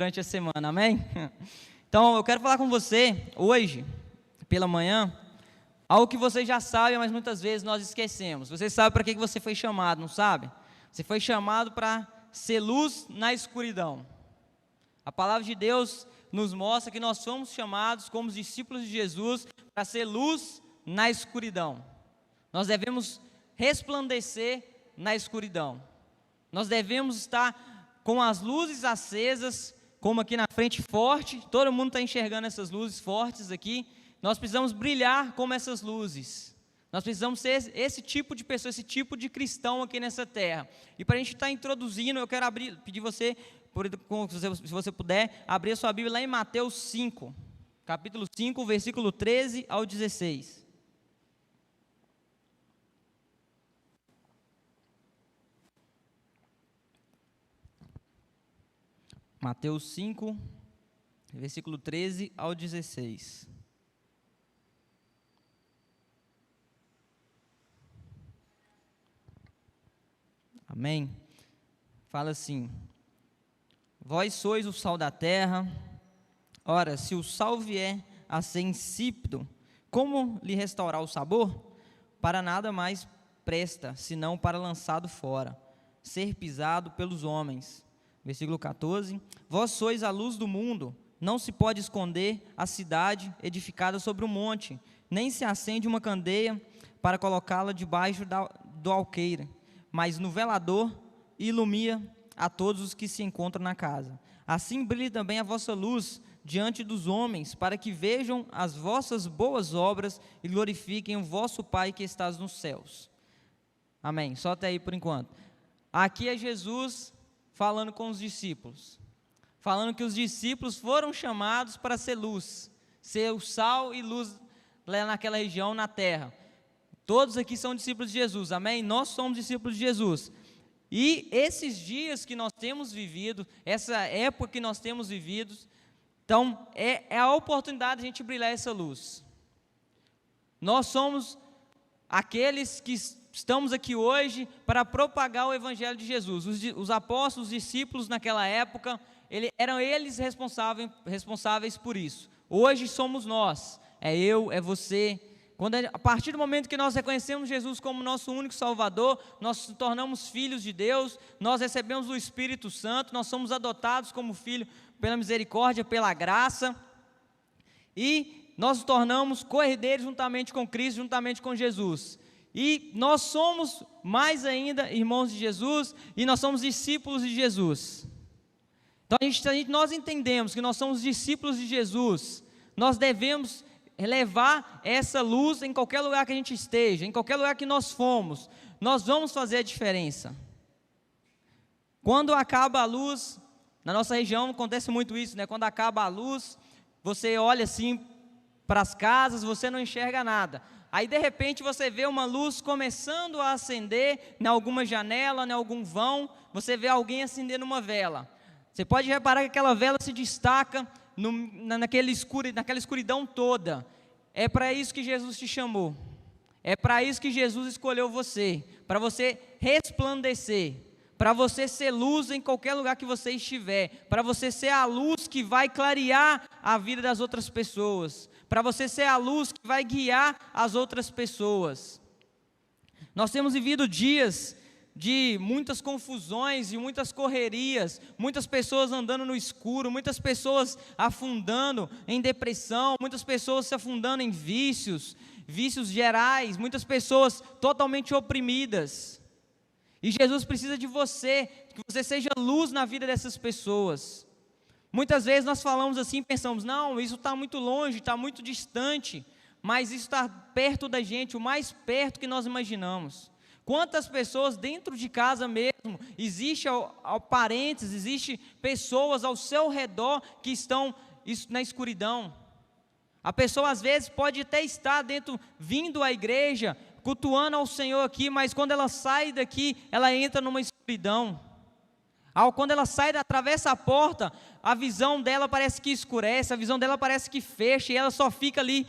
durante a semana, amém? Então, eu quero falar com você hoje, pela manhã, algo que você já sabe, mas muitas vezes nós esquecemos. Você sabe para que você foi chamado, não sabe? Você foi chamado para ser luz na escuridão. A palavra de Deus nos mostra que nós fomos chamados como discípulos de Jesus para ser luz na escuridão. Nós devemos resplandecer na escuridão. Nós devemos estar com as luzes acesas, como aqui na frente, forte. Todo mundo está enxergando essas luzes fortes aqui. Nós precisamos brilhar como essas luzes. Nós precisamos ser esse tipo de pessoa, esse tipo de cristão aqui nessa terra. E para a gente estar introduzindo, eu quero pedir você, se você puder, abrir a sua Bíblia lá em Mateus 5, capítulo 5, versículo 13 ao 16. Mateus 5, versículo 13 ao 16. Amém? Fala assim: vós sois o sal da terra. Ora, se o sal vier a ser insípido, como lhe restaurar o sabor? Para nada mais presta, senão para lançado fora, ser pisado pelos homens. Versículo 14: vós sois a luz do mundo. Não se pode esconder a cidade edificada sobre um monte, nem se acende uma candeia para colocá-la debaixo do alqueire, mas no velador, ilumina a todos os que se encontram na casa. Assim brilhe também a vossa luz diante dos homens, para que vejam as vossas boas obras e glorifiquem o vosso Pai que estás nos céus. Amém. Só até aí por enquanto. Aqui é Jesus falando com os discípulos, falando que os discípulos foram chamados para ser luz, ser o sal e luz lá naquela região, na terra. Todos aqui são discípulos de Jesus, amém? Nós somos discípulos de Jesus. E esses dias que nós temos vivido, essa época que nós temos vivido, então é a oportunidade de a gente brilhar essa luz. Nós somos aqueles que estamos aqui hoje para propagar o Evangelho de Jesus. Os apóstolos, os discípulos naquela época, eram eles responsáveis por isso. Hoje somos nós, é eu, é você. A partir do momento que nós reconhecemos Jesus como nosso único Salvador, nós nos tornamos filhos de Deus, nós recebemos o Espírito Santo, nós somos adotados como filho pela misericórdia, pela graça, e nós nos tornamos co-herdeiros juntamente com Cristo, juntamente com Jesus. E nós somos mais ainda irmãos de Jesus, e nós somos discípulos de Jesus. Então nós entendemos que nós somos discípulos de Jesus, nós devemos levar essa luz em qualquer lugar que a gente esteja, em qualquer lugar que nós fomos, nós vamos fazer a diferença. Quando acaba a luz, na nossa região acontece muito isso, né? Quando acaba a luz, você olha assim para as casas, você não enxerga nada. Aí de repente você vê uma luz começando a acender em alguma janela, em algum vão, você vê alguém acendendo uma vela. Você pode reparar que aquela vela se destaca naquela escuridão toda. É para isso que Jesus te chamou. É para isso que Jesus escolheu você, para você resplandecer, para você ser luz em qualquer lugar que você estiver, para você ser a luz que vai clarear a vida das outras pessoas, para você ser a luz que vai guiar as outras pessoas. Nós temos vivido dias de muitas confusões e muitas correrias, muitas pessoas andando no escuro, muitas pessoas afundando em depressão, muitas pessoas se afundando em vícios gerais, muitas pessoas totalmente oprimidas. E Jesus precisa de você, que você seja luz na vida dessas pessoas. Muitas vezes nós falamos assim, pensamos, não, isso está muito longe, está muito distante, mas isso está perto da gente, o mais perto que nós imaginamos. Quantas pessoas dentro de casa mesmo, existe parentes, existe pessoas ao seu redor que estão na escuridão. A pessoa às vezes pode até estar vindo à igreja, cultuando ao Senhor aqui, mas quando ela sai daqui, ela entra numa escuridão. Quando ela atravessa a porta, a visão dela parece que escurece, a visão dela parece que fecha, e ela só fica ali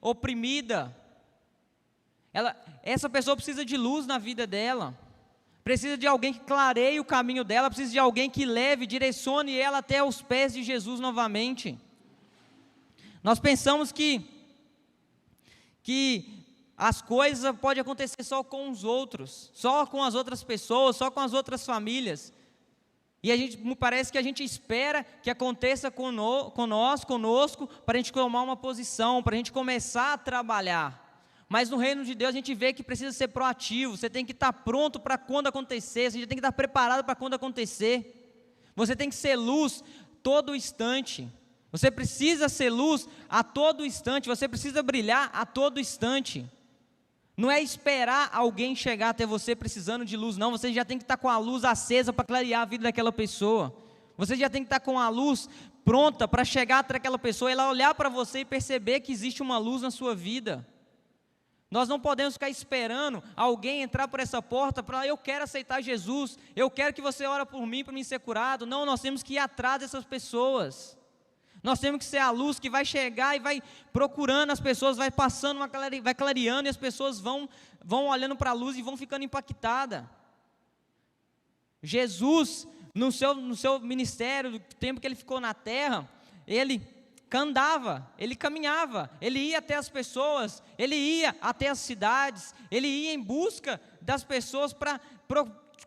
oprimida. Essa pessoa precisa de luz na vida dela, precisa de alguém que clareie o caminho dela, precisa de alguém que leve, direcione ela até os pés de Jesus novamente. Nós pensamos que as coisas podem acontecer só com os outros, só com as outras pessoas, só com as outras famílias. E parece que a gente espera que aconteça conosco, para a gente tomar uma posição, para a gente começar a trabalhar. Mas no reino de Deus a gente vê que precisa ser proativo, você tem que estar pronto para quando acontecer, você tem que estar preparado para quando acontecer. Você tem que ser luz todo instante. Você precisa ser luz a todo instante, você precisa brilhar a todo instante. Não é esperar alguém chegar até você precisando de luz, não. Você já tem que estar com a luz acesa para clarear a vida daquela pessoa. Você já tem que estar com a luz pronta para chegar até aquela pessoa, ela olhar para você e perceber que existe uma luz na sua vida. Nós não podemos ficar esperando alguém entrar por essa porta para falar, eu quero aceitar Jesus, eu quero que você ore por mim para me ser curado. Não, nós temos que ir atrás dessas pessoas. Nós temos que ser a luz que vai chegar e vai procurando as pessoas, vai passando, vai clareando, e as pessoas vão olhando para a luz e vão ficando impactadas. Jesus, no seu ministério, no tempo que ele ficou na terra, ele andava, ele caminhava, ele ia até as pessoas, ele ia até as cidades, ele ia em busca das pessoas,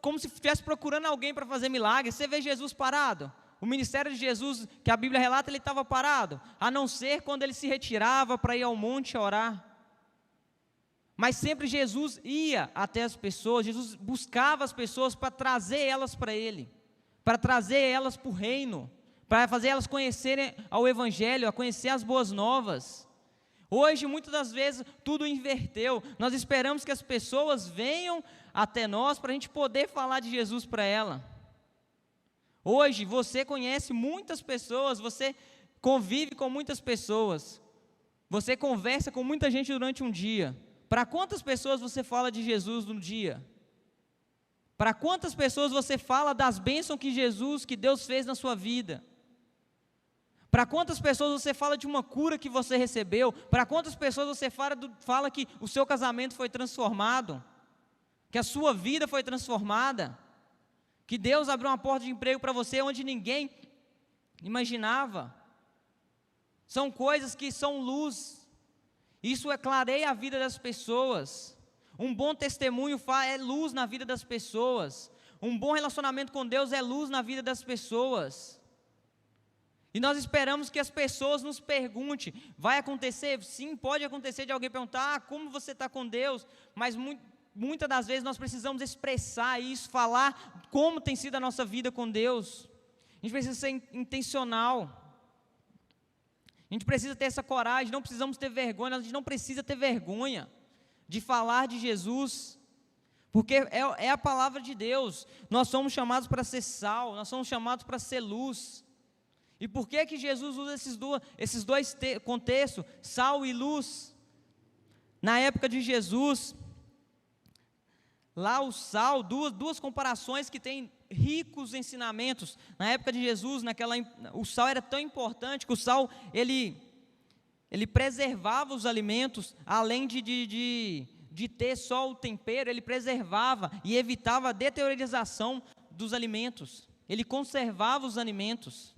como se estivesse procurando alguém para fazer milagre. Você vê Jesus parado? O ministério de Jesus, que a Bíblia relata, ele estava parado, a não ser quando ele se retirava para ir ao monte orar. Mas sempre Jesus ia até as pessoas, Jesus buscava as pessoas para trazer elas para Ele, para trazer elas para o reino, para fazer elas conhecerem ao Evangelho, a conhecer as boas novas. Hoje, muitas das vezes, tudo inverteu. Nós esperamos que as pessoas venham até nós para a gente poder falar de Jesus para ela. Hoje você conhece muitas pessoas, você convive com muitas pessoas, você conversa com muita gente durante um dia. Para quantas pessoas você fala de Jesus no dia? Para quantas pessoas você fala das bênçãos que Deus fez na sua vida? Para quantas pessoas você fala de uma cura que você recebeu? Para quantas pessoas você fala que o seu casamento foi transformado? Que a sua vida foi transformada? Que Deus abriu uma porta de emprego para você onde ninguém imaginava. São coisas que são luz. Isso clareia a vida das pessoas. Um bom testemunho é luz na vida das pessoas. Um bom relacionamento com Deus é luz na vida das pessoas. E nós esperamos que as pessoas nos perguntem, vai acontecer? Sim, pode acontecer de alguém perguntar, como você está com Deus? Mas muitas das vezes nós precisamos expressar isso, falar como tem sido a nossa vida com Deus. A gente precisa ser intencional. A gente precisa ter essa coragem, não precisamos ter vergonha, a gente não precisa ter vergonha de falar de Jesus, porque é a palavra de Deus. Nós somos chamados para ser sal, nós somos chamados para ser luz. E por que Jesus usa esses dois contextos, sal e luz? Na época de Jesus, lá o sal, duas comparações que têm ricos ensinamentos. Na época de Jesus, o sal era tão importante que o sal, ele preservava os alimentos, além de ter só o tempero, ele preservava e evitava a deteriorização dos alimentos. Ele conservava os alimentos.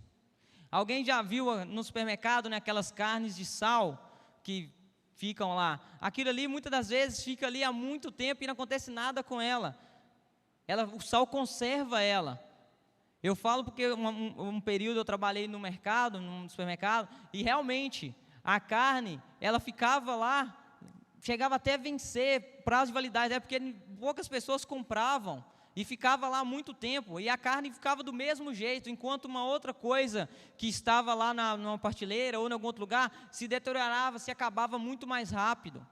Alguém já viu no supermercado, né, aquelas carnes de sal que ficam lá? Aquilo ali, muitas das vezes, fica ali há muito tempo e não acontece nada com ela. O sal conserva ela. Eu falo porque um período eu trabalhei no mercado, num supermercado, e realmente a carne, ela ficava lá, chegava até a vencer prazo de validade, porque poucas pessoas compravam. E ficava lá muito tempo, e a carne ficava do mesmo jeito, enquanto uma outra coisa que estava lá numa prateleira ou em algum outro lugar, se deteriorava, se acabava muito mais rápido.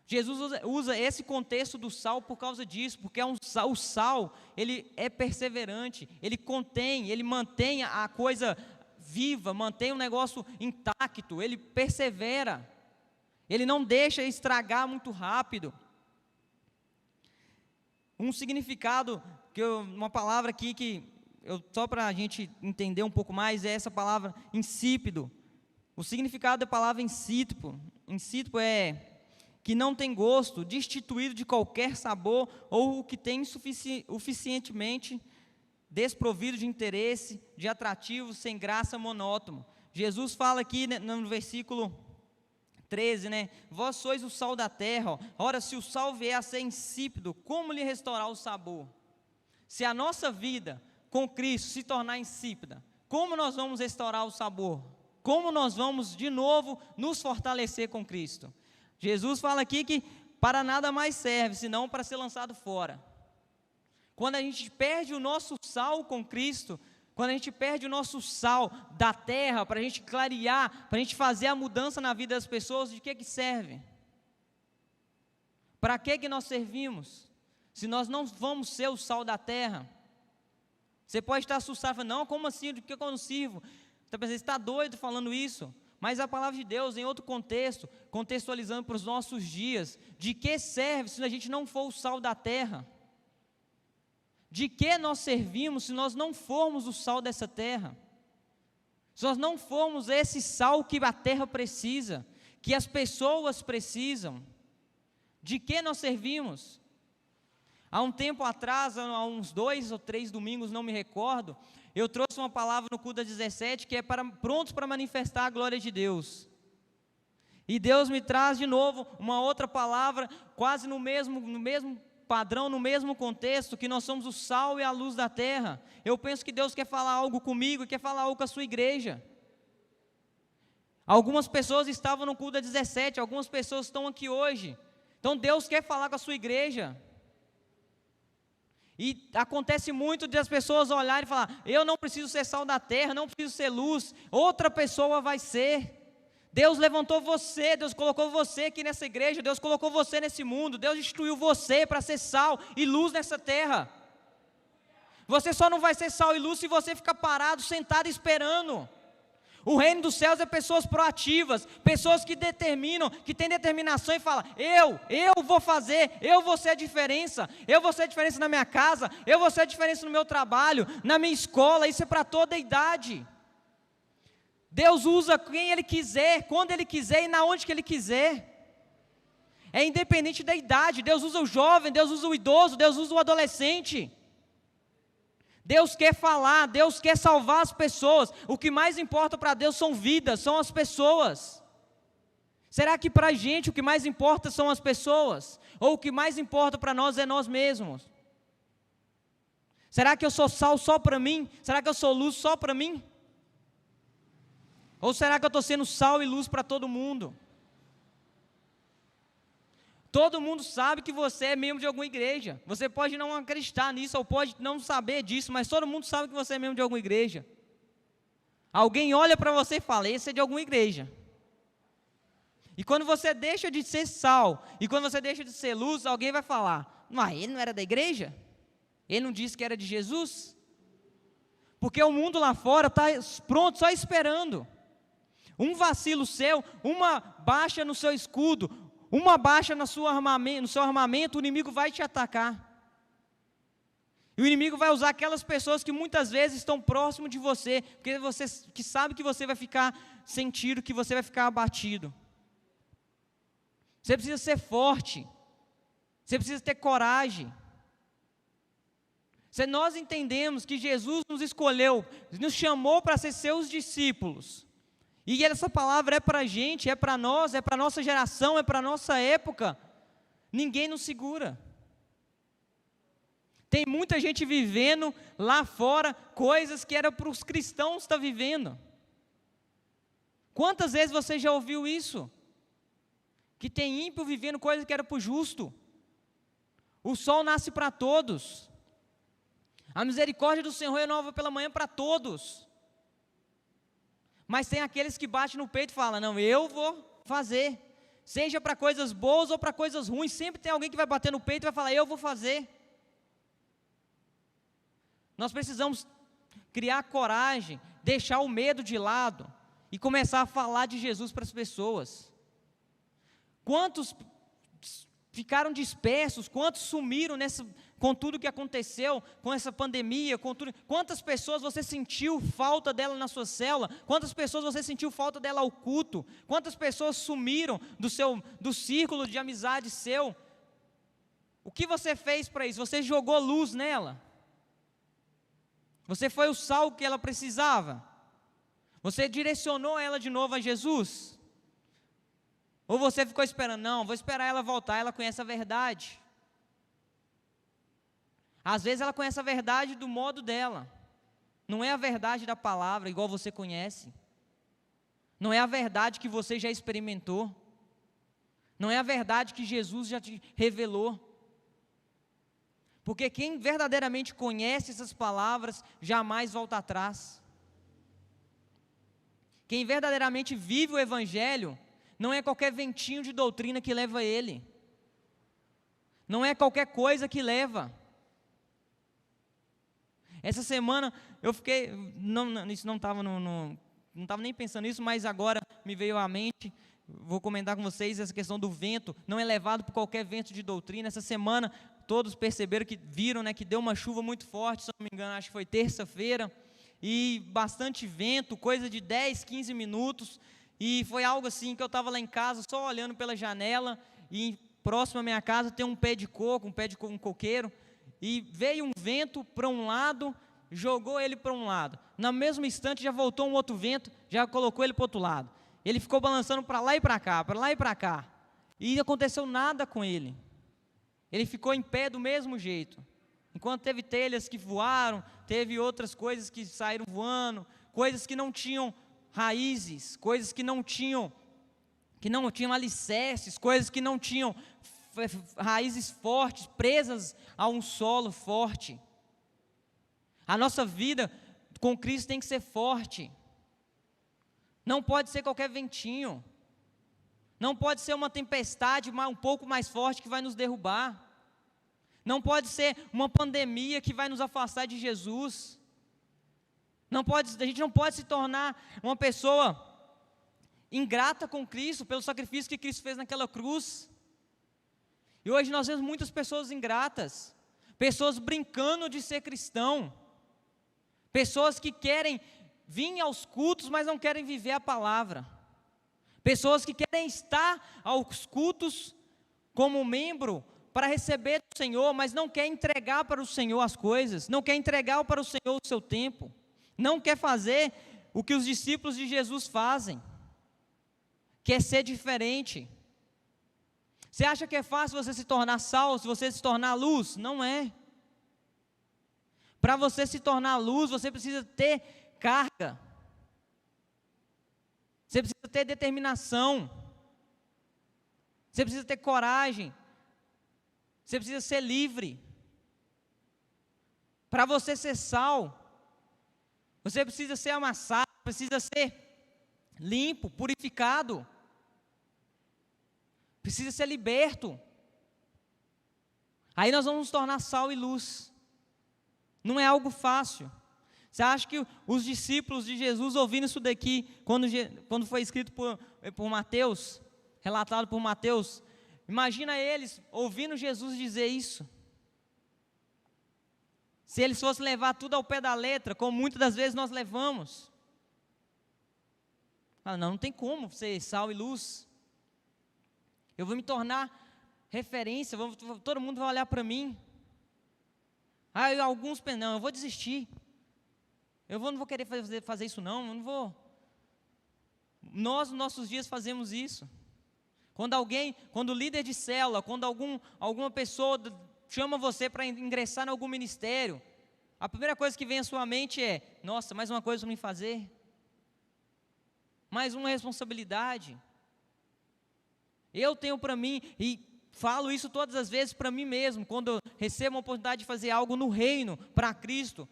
Jesus usa esse contexto do sal por causa disso, porque o sal, ele é perseverante, ele mantém a coisa viva, mantém o negócio intacto, ele persevera, ele não deixa estragar muito rápido. Um significado, uma palavra aqui só para a gente entender um pouco mais, é essa palavra insípido. O significado da palavra insípido que não tem gosto, destituído de qualquer sabor, ou o que tem suficientemente desprovido de interesse, de atrativo, sem graça, monótono. Jesus fala aqui, né, no versículo 13, né? Vós sois o sal da terra. Ora, se o sal vier a ser insípido, como lhe restaurar o sabor? Se a nossa vida com Cristo se tornar insípida, como nós vamos restaurar o sabor? Como nós vamos de novo nos fortalecer com Cristo? Jesus fala aqui que para nada mais serve, senão para ser lançado fora. Quando a gente perde o nosso sal com Cristo, quando a gente perde o nosso sal da terra, para a gente clarear, para a gente fazer a mudança na vida das pessoas, de que serve? Para que nós servimos? Se nós não vamos ser o sal da terra. Você pode estar assustado, falando, não, como assim, de que eu não sirvo? Você está doido falando isso? Mas a palavra de Deus, em outro contexto, contextualizando para os nossos dias, de que serve se a gente não for o sal da terra? De que nós servimos se nós não formos o sal dessa terra? Se nós não formos esse sal que a terra precisa, que as pessoas precisam, de que nós servimos? Há um tempo atrás, há uns 2 ou 3 domingos, não me recordo, eu trouxe uma palavra no culto das 17, que é prontos para manifestar a glória de Deus. E Deus me traz de novo uma outra palavra, quase no mesmo padrão, no mesmo contexto, que nós somos o sal e a luz da terra. Eu penso que Deus quer falar algo comigo, quer falar algo com a sua igreja. Algumas pessoas estavam no culto das 17, algumas pessoas estão aqui hoje. Então Deus quer falar com a sua igreja. E acontece muito de as pessoas olharem e falar, eu não preciso ser sal da terra, não preciso ser luz, outra pessoa vai ser. Deus levantou você, Deus colocou você aqui nessa igreja, Deus colocou você nesse mundo, Deus instruiu você para ser sal e luz nessa terra. Você só não vai ser sal e luz se você ficar parado, sentado esperando. O reino dos céus é pessoas proativas, pessoas que determinam, que têm determinação e falam, eu vou fazer, eu vou ser a diferença na minha casa, eu vou ser a diferença no meu trabalho, na minha escola, isso é para toda a idade. Deus usa quem Ele quiser, quando Ele quiser e na onde que Ele quiser. É independente da idade, Deus usa o jovem, Deus usa o idoso, Deus usa o adolescente. Deus quer falar, Deus quer salvar as pessoas. O que mais importa para Deus são vidas, são as pessoas. Será que para a gente o que mais importa são as pessoas? Ou o que mais importa para nós é nós mesmos? Será que eu sou sal só para mim? Será que eu sou luz só para mim? Ou será que eu estou sendo sal e luz para todo mundo? Todo mundo sabe que você é membro de alguma igreja. Você pode não acreditar nisso, ou pode não saber disso, mas todo mundo sabe que você é membro de alguma igreja. Alguém olha para você e fala, esse é de alguma igreja. E quando você deixa de ser sal, e quando você deixa de ser luz, alguém vai falar, mas ele não era da igreja? Ele não disse que era de Jesus? Porque o mundo lá fora está pronto, só esperando. Um vacilo seu, uma baixa no seu escudo, uma baixa no seu armamento, o inimigo vai te atacar. E o inimigo vai usar aquelas pessoas que muitas vezes estão próximo de você, porque você que sabe que você vai ficar sem tiro, que você vai ficar abatido. Você precisa ser forte. Você precisa ter coragem. Se nós entendemos que Jesus nos escolheu, nos chamou para ser seus discípulos, e essa palavra é para a gente, é para nós, é para a nossa geração, é para a nossa época, ninguém nos segura. Tem muita gente vivendo lá fora coisas que era para os cristãos estar vivendo. Quantas vezes você já ouviu isso? Que tem ímpio vivendo coisas que era para o justo. O sol nasce para todos. A misericórdia do Senhor é nova pela manhã para todos. Mas tem aqueles que batem no peito e falam, não, eu vou fazer. Seja para coisas boas ou para coisas ruins, sempre tem alguém que vai bater no peito e vai falar, eu vou fazer. Nós precisamos criar coragem, deixar o medo de lado e começar a falar de Jesus para as pessoas. Quantos ficaram dispersos, quantos sumiram com tudo que aconteceu, com essa pandemia, com tudo. Quantas pessoas você sentiu falta dela na sua célula? Quantas pessoas você sentiu falta dela ao culto? Quantas pessoas sumiram do círculo de amizade seu? O que você fez para isso? Você jogou luz nela? Você foi o sal que ela precisava? Você direcionou ela de novo a Jesus? Ou você ficou esperando? Não, vou esperar ela voltar, ela conhece a verdade. Às vezes ela conhece a verdade do modo dela. Não é a verdade da palavra, igual você conhece. Não é a verdade que você já experimentou. Não é a verdade que Jesus já te revelou. Porque quem verdadeiramente conhece essas palavras, jamais volta atrás. Quem verdadeiramente vive o Evangelho, não é qualquer ventinho de doutrina que leva ele. Não é qualquer coisa que leva. Essa semana eu fiquei, isso não estava não estava nem pensando nisso, mas agora me veio à mente, vou comentar com vocês essa questão do vento, não é levado por qualquer vento de doutrina. Essa semana todos perceberam viram, que deu uma chuva muito forte, se não me engano, acho que foi terça-feira, e bastante vento, coisa de 10, 15 minutos, e foi algo assim que eu estava lá em casa, só olhando pela janela, e próximo à minha casa tem um pé de coco, um coqueiro, e veio um vento para um lado, jogou ele para um lado. No mesmo instante já voltou um outro vento, já colocou ele para o outro lado. Ele ficou balançando para lá e para cá, para lá e para cá. E não aconteceu nada com ele. Ele ficou em pé do mesmo jeito. Enquanto teve telhas que voaram, teve outras coisas que saíram voando, coisas que não tinham raízes, coisas que não tinham alicerces, coisas que não tinham raízes fortes, presas a um solo forte. A nossa vida com Cristo tem que ser forte. Não pode ser qualquer ventinho. Não pode ser uma tempestade um pouco mais forte que vai nos derrubar. Não pode ser uma pandemia que vai nos afastar de Jesus. A gente não pode se tornar uma pessoa ingrata com Cristo, pelo sacrifício que Cristo fez naquela cruz. E hoje nós vemos muitas pessoas ingratas, pessoas brincando de ser cristão, pessoas que querem vir aos cultos, mas não querem viver a palavra, pessoas que querem estar aos cultos como membro para receber do Senhor, mas não quer entregar para o Senhor as coisas, não quer entregar para o Senhor o seu tempo, não quer fazer o que os discípulos de Jesus fazem, quer ser diferente. Você acha que é fácil você se tornar sal, se você se tornar luz? Não é. Para você se tornar luz, você precisa ter carga. Você precisa ter determinação. Você precisa ter coragem. Você precisa ser livre. Para você ser sal, você precisa ser amassado, precisa ser limpo, purificado. Precisa ser liberto. Aí nós vamos nos tornar sal e luz. Não é algo fácil. Você acha que os discípulos de Jesus ouvindo isso daqui, quando foi escrito por Mateus, relatado por Mateus, imagina eles ouvindo Jesus dizer isso. Se eles fossem levar tudo ao pé da letra, como muitas das vezes nós levamos. Não tem como ser sal e luz. Eu vou me tornar referência, todo mundo vai olhar para mim. Alguns pensam, não, eu vou desistir. Eu não vou querer fazer isso não, eu não vou. Nós, nos nossos dias, fazemos isso. Quando o líder de célula, quando alguma pessoa chama você para ingressar em algum ministério, a primeira coisa que vem à sua mente é, nossa, mais uma coisa para me fazer. Mais uma responsabilidade. Eu tenho para mim, e falo isso todas as vezes para mim mesmo, quando eu recebo uma oportunidade de fazer algo no reino, para Cristo,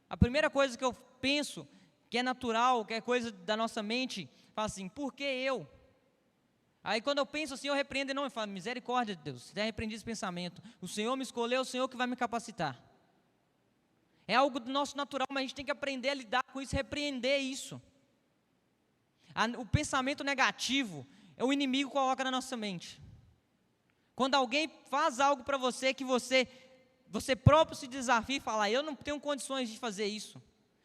a primeira coisa que eu penso, que é natural, que é coisa da nossa mente, fala assim, por que eu? Aí quando eu penso assim, eu repreendo e não, eu falo, misericórdia de Deus, já repreendi esse pensamento, o Senhor me escolheu, o Senhor que vai me capacitar. É algo do nosso natural, mas a gente tem que aprender a lidar com isso, repreender isso. O pensamento negativo, o inimigo coloca na nossa mente. Quando alguém faz algo para você que você você próprio se desafia e fala: eu não tenho condições de fazer isso.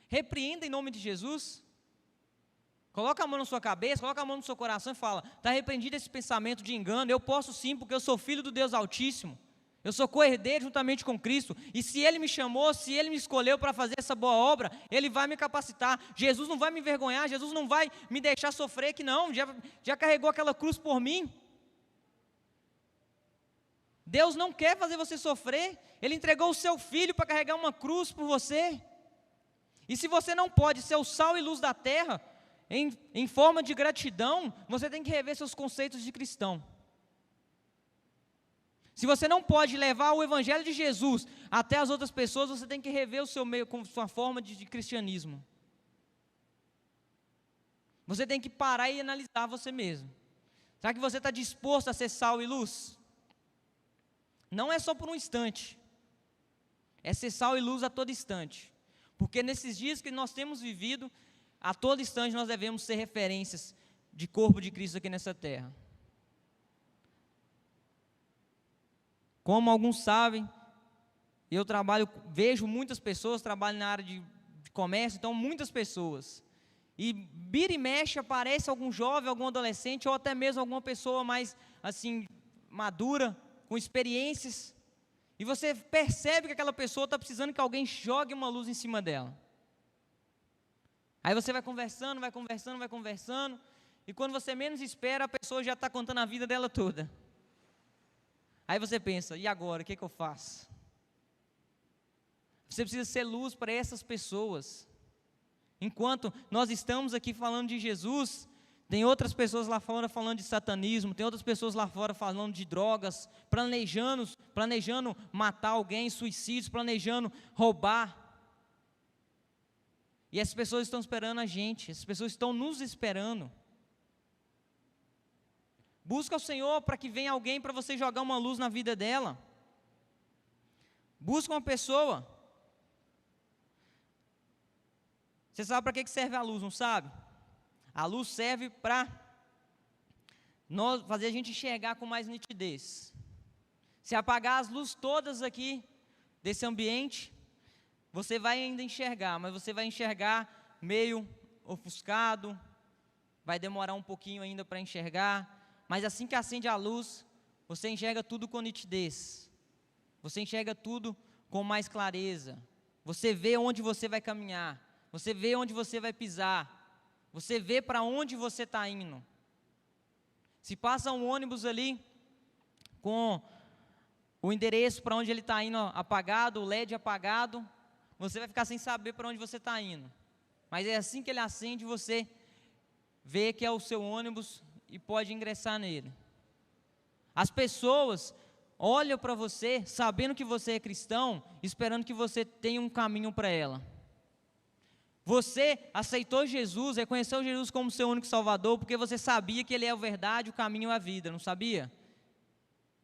Repreenda em nome de Jesus. Coloca a mão na sua cabeça, coloca a mão no seu coração e fala: está repreendido esse pensamento de engano, eu posso sim, porque eu sou filho do Deus Altíssimo. Eu sou co-herdeiro juntamente com Cristo, e se Ele me chamou, se Ele me escolheu para fazer essa boa obra, Ele vai me capacitar. Jesus não vai me envergonhar, Jesus não vai me deixar sofrer, que não, já carregou aquela cruz por mim. Deus não quer fazer você sofrer, Ele entregou o seu Filho para carregar uma cruz por você. E se você não pode ser o sal e luz da terra, em forma de gratidão, você tem que rever seus conceitos de cristão. Se você não pode levar o Evangelho de Jesus até as outras pessoas, você tem que rever o seu meio, com sua forma de cristianismo. Você tem que parar e analisar você mesmo. Será que você está disposto a ser sal e luz? Não é só por um instante, é ser sal e luz a todo instante. Porque nesses dias que nós temos vivido, a todo instante nós devemos ser referências de corpo de Cristo aqui nessa terra. Como alguns sabem, eu vejo muitas pessoas, trabalho na área de comércio, então muitas pessoas. E vira e mexe aparece algum jovem, algum adolescente, ou até mesmo alguma pessoa mais assim, madura, com experiências, e você percebe que aquela pessoa está precisando que alguém jogue uma luz em cima dela. Aí você vai conversando, e quando você menos espera, a pessoa já está contando a vida dela toda. Aí você pensa: e agora, o que eu faço? Você precisa ser luz para essas pessoas. Enquanto nós estamos aqui falando de Jesus, tem outras pessoas lá fora falando de satanismo, tem outras pessoas lá fora falando de drogas, planejando matar alguém, suicídios, planejando roubar. E essas pessoas estão esperando a gente, essas pessoas estão nos esperando. Busca o Senhor para que venha alguém para você jogar uma luz na vida dela. Busca uma pessoa. Você sabe para que serve a luz, não sabe? A luz serve para fazer a gente enxergar com mais nitidez. Se apagar as luzes todas aqui desse ambiente, você vai ainda enxergar, mas você vai enxergar meio ofuscado, vai demorar um pouquinho ainda para enxergar. Mas assim que acende a luz, você enxerga tudo com nitidez. Você enxerga tudo com mais clareza. Você vê onde você vai caminhar. Você vê onde você vai pisar. Você vê para onde você está indo. Se passa um ônibus ali, com o endereço para onde ele está indo apagado, o LED apagado, você vai ficar sem saber para onde você está indo. Mas é assim que ele acende, você vê que é o seu ônibus e pode ingressar nele. As pessoas olham para você, sabendo que você é cristão, esperando que você tenha um caminho para ela. Você aceitou Jesus, reconheceu Jesus como seu único salvador, porque você sabia que Ele é a verdade, o caminho e a vida, não sabia?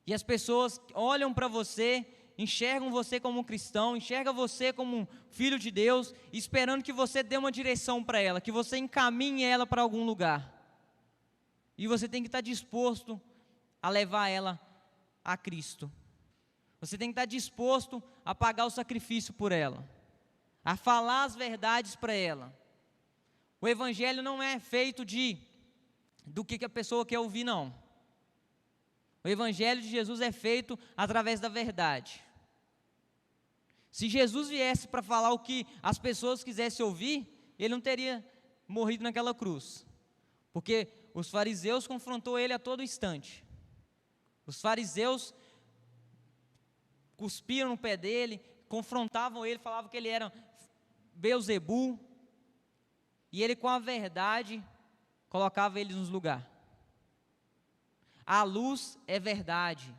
E as pessoas olham para você, enxergam você como um cristão, enxergam você como um filho de Deus, esperando que você dê uma direção para ela, que você encaminhe ela para algum lugar. E você tem que estar disposto a levar ela a Cristo. Você tem que estar disposto a pagar o sacrifício por ela, a falar as verdades para ela. O Evangelho não é feito do que a pessoa quer ouvir, não. O Evangelho de Jesus é feito através da verdade. Se Jesus viesse para falar o que as pessoas quisessem ouvir, Ele não teria morrido naquela cruz. Porque os fariseus confrontou Ele a todo instante. Os fariseus cuspiram no pé dele, confrontavam Ele, falavam que Ele era Beelzebu. E Ele, com a verdade, colocava eles nos lugares. A luz é verdade.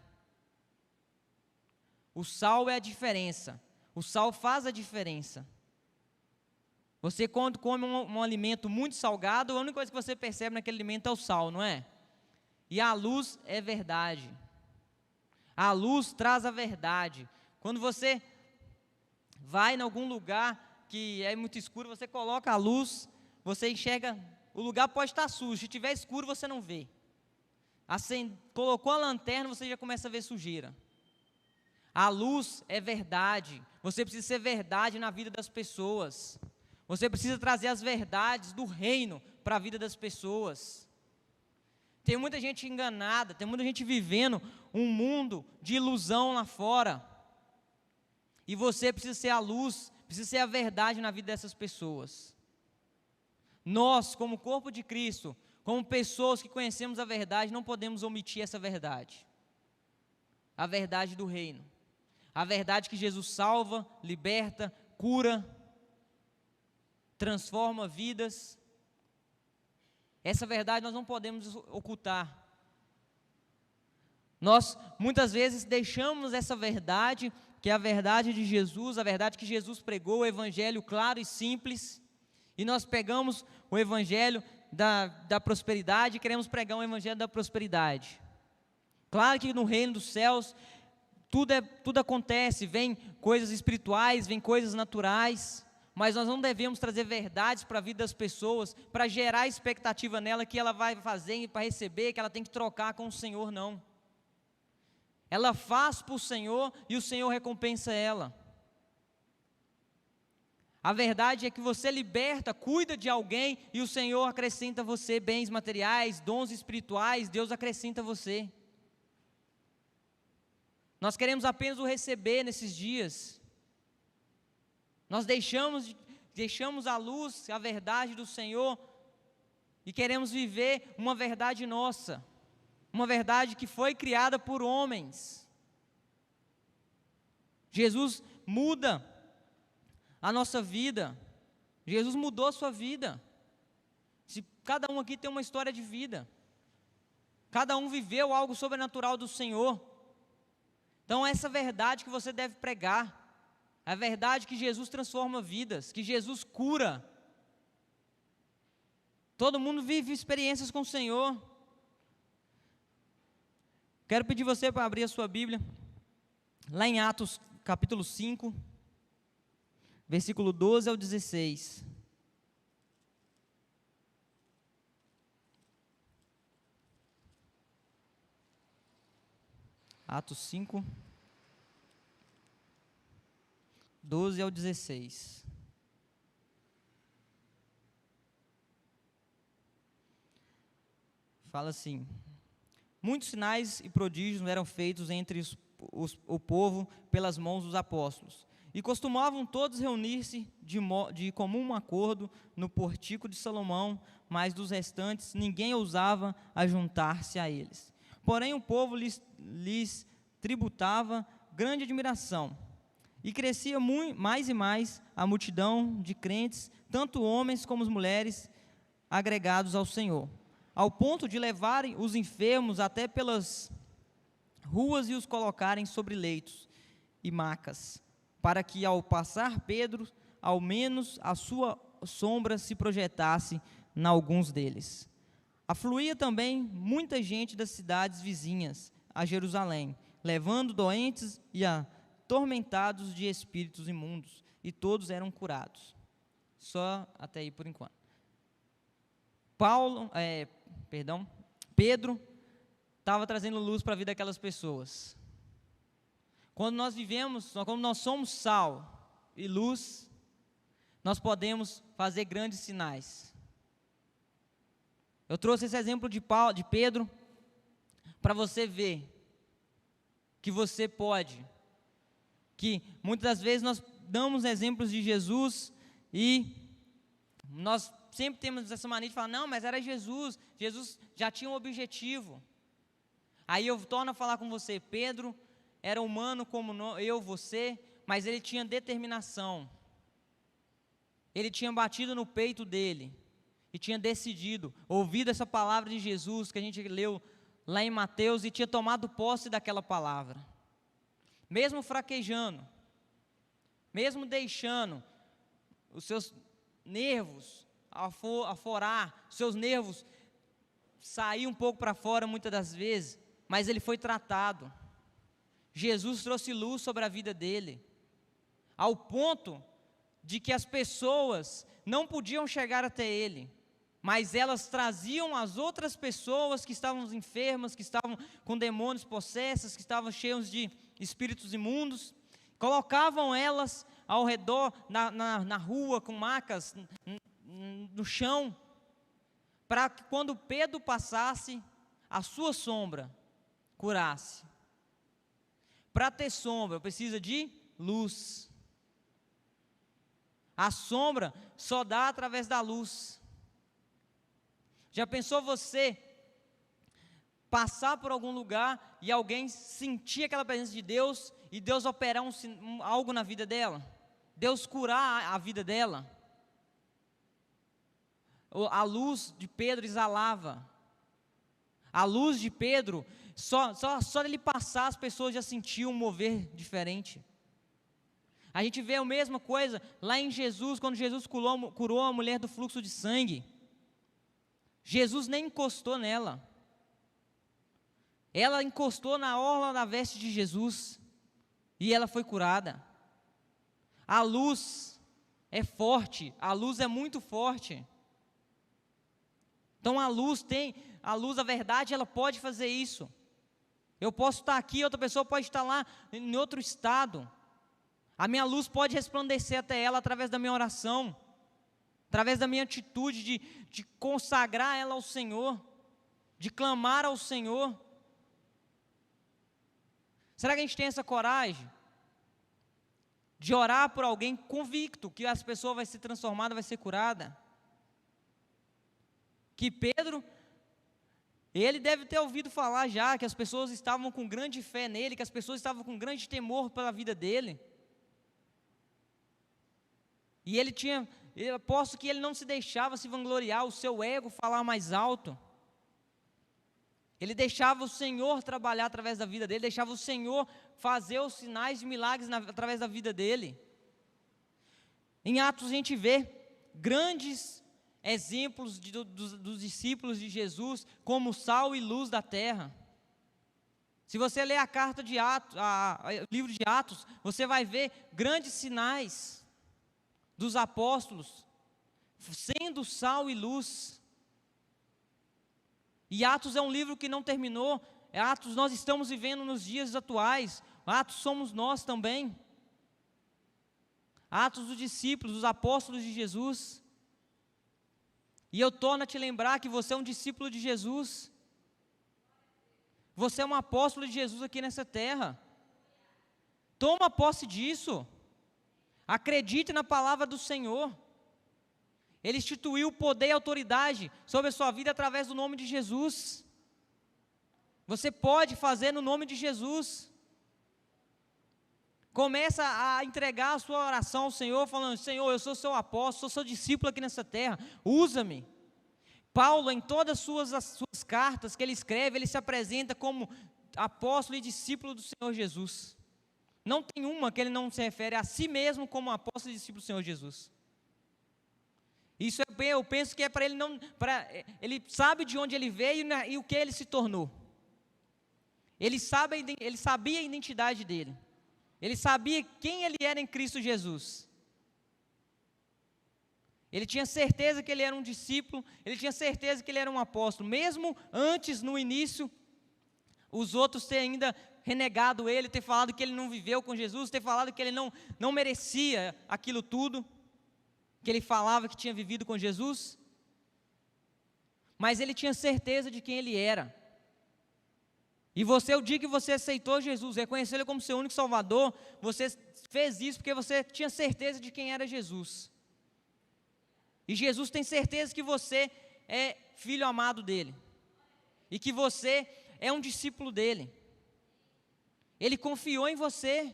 O sal é a diferença. O sal faz a diferença. Você, quando come um alimento muito salgado, a única coisa que você percebe naquele alimento é o sal, não é? E a luz é verdade. A luz traz a verdade. Quando você vai em algum lugar que é muito escuro, você coloca a luz, você enxerga, o lugar pode estar sujo, se estiver escuro você não vê. Colocou a lanterna, você já começa a ver sujeira. A luz é verdade. Você precisa ser verdade na vida das pessoas. Você precisa trazer as verdades do reino para a vida das pessoas. Tem muita gente enganada, tem muita gente vivendo um mundo de ilusão lá fora. E você precisa ser a luz, precisa ser a verdade na vida dessas pessoas. Nós, como corpo de Cristo, como pessoas que conhecemos a verdade, não podemos omitir essa verdade. A verdade do reino. A verdade que Jesus salva, liberta, cura, transforma vidas. Essa verdade nós não podemos ocultar. Nós muitas vezes deixamos essa verdade, que é a verdade de Jesus, a verdade que Jesus pregou, o evangelho claro e simples, e nós pegamos o evangelho da prosperidade e queremos pregar um evangelho da prosperidade. Claro que no reino dos céus tudo acontece, vem coisas espirituais, vem coisas naturais, mas nós não devemos trazer verdades para a vida das pessoas, para gerar expectativa nela que ela vai fazer para receber, que ela tem que trocar com o Senhor, não. Ela faz para o Senhor e o Senhor recompensa ela. A verdade é que você liberta, cuida de alguém e o Senhor acrescenta a você bens materiais, dons espirituais, Deus acrescenta a você. Nós queremos apenas o receber nesses dias. Nós deixamos a luz, a verdade do Senhor e queremos viver uma verdade nossa, uma verdade que foi criada por homens. Jesus muda a nossa vida, Jesus mudou a sua vida. Se cada um aqui tem uma história de vida, cada um viveu algo sobrenatural do Senhor, então essa verdade que você deve pregar. A verdade que Jesus transforma vidas, que Jesus cura. Todo mundo vive experiências com o Senhor. Quero pedir você para abrir a sua Bíblia, lá em Atos capítulo 5, versículo 12 ao 16. Atos 5, 12 ao 16. Fala assim: muitos sinais e prodígios eram feitos entre o povo pelas mãos dos apóstolos, e costumavam todos reunir-se de comum acordo no portico de Salomão, mas dos restantes ninguém ousava ajuntar-se a eles. Porém o povo lhes tributava grande admiração, e crescia mais e mais a multidão de crentes, tanto homens como mulheres, agregados ao Senhor, ao ponto de levarem os enfermos até pelas ruas e os colocarem sobre leitos e macas, para que ao passar Pedro, ao menos a sua sombra se projetasse em alguns deles. Afluía também muita gente das cidades vizinhas a Jerusalém, levando doentes e atormentados de espíritos imundos, e todos eram curados. Só até aí por enquanto. Pedro estava trazendo luz para a vida daquelas pessoas. Quando nós somos sal e luz, nós podemos fazer grandes sinais. Eu trouxe esse exemplo de Pedro para você ver que você pode, que muitas das vezes nós damos exemplos de Jesus e nós sempre temos essa mania de falar, não, mas era Jesus já tinha um objetivo. Aí eu torno a falar com você, Pedro era humano como eu, você, mas ele tinha determinação, ele tinha batido no peito dele, e tinha decidido, ouvido essa palavra de Jesus, que a gente leu lá em Mateus, e tinha tomado posse daquela palavra, mesmo fraquejando, mesmo deixando os seus nervos aforar, seus nervos sair um pouco para fora muitas das vezes, mas ele foi tratado. Jesus trouxe luz sobre a vida dele, ao ponto de que as pessoas não podiam chegar até ele, mas elas traziam as outras pessoas que estavam enfermas, que estavam com demônios possessos, que estavam cheios de espíritos imundos, colocavam elas ao redor, na rua, com macas no chão, para que quando Pedro passasse, a sua sombra curasse. Para ter sombra, precisa de luz. A sombra só dá através da luz. Já pensou você passar por algum lugar e alguém sentir aquela presença de Deus e Deus operar algo na vida dela? Deus curar a vida dela? A luz de Pedro exalava. A luz de Pedro, só ele passar, as pessoas já sentiam um mover diferente. A gente vê a mesma coisa lá em Jesus, quando Jesus curou a mulher do fluxo de sangue. Jesus nem encostou nela. Ela encostou na orla da veste de Jesus e ela foi curada. A luz é forte, a luz é muito forte. Então a luz, a verdade, ela pode fazer isso. Eu posso estar aqui, outra pessoa pode estar lá em outro estado. A minha luz pode resplandecer até ela através da minha oração, através da minha atitude de consagrar ela ao Senhor, de clamar ao Senhor. Será que a gente tem essa coragem de orar por alguém convicto que essa pessoa vai ser transformada, vai ser curada? Que Pedro, ele deve ter ouvido falar já que as pessoas estavam com grande fé nele, que as pessoas estavam com grande temor pela vida dele. E eu aposto que ele não se deixava se vangloriar, o seu ego falar mais alto. Ele deixava o Senhor trabalhar através da vida dele, deixava o Senhor fazer os sinais e milagres através da vida dele. Em Atos a gente vê grandes exemplos dos discípulos de Jesus como sal e luz da terra. Se você ler a carta de Atos, o livro de Atos, você vai ver grandes sinais dos apóstolos sendo sal e luz. E Atos é um livro que não terminou. Atos nós estamos vivendo nos dias atuais. Atos somos nós também. Atos dos discípulos, dos apóstolos de Jesus. E eu torno a te lembrar que você é um discípulo de Jesus. Você é um apóstolo de Jesus aqui nessa terra. Toma posse disso. Acredite na palavra do Senhor. Ele instituiu poder e autoridade sobre a sua vida através do nome de Jesus. Você pode fazer no nome de Jesus. Começa a entregar a sua oração ao Senhor, falando: Senhor, eu sou seu apóstolo, sou seu discípulo aqui nessa terra, usa-me. Paulo, em todas as suas cartas que ele escreve, ele se apresenta como apóstolo e discípulo do Senhor Jesus. Não tem uma que ele não se refere a si mesmo como apóstolo e discípulo do Senhor Jesus. Isso eu penso que é para ele ele sabe de onde ele veio e o que ele se tornou. Ele sabia a identidade dele. Ele sabia quem ele era em Cristo Jesus. Ele tinha certeza que ele era um discípulo, ele tinha certeza que ele era um apóstolo, mesmo antes, no início, os outros terem ainda renegado ele, ter falado que ele não viveu com Jesus, ter falado que ele não merecia aquilo tudo, que ele falava que tinha vivido com Jesus. Mas ele tinha certeza de quem ele era. E o dia que você aceitou Jesus, reconheceu Ele como seu único Salvador, você fez isso porque você tinha certeza de quem era Jesus. E Jesus tem certeza que você é filho amado dEle. E que você é um discípulo dEle. Ele confiou em você.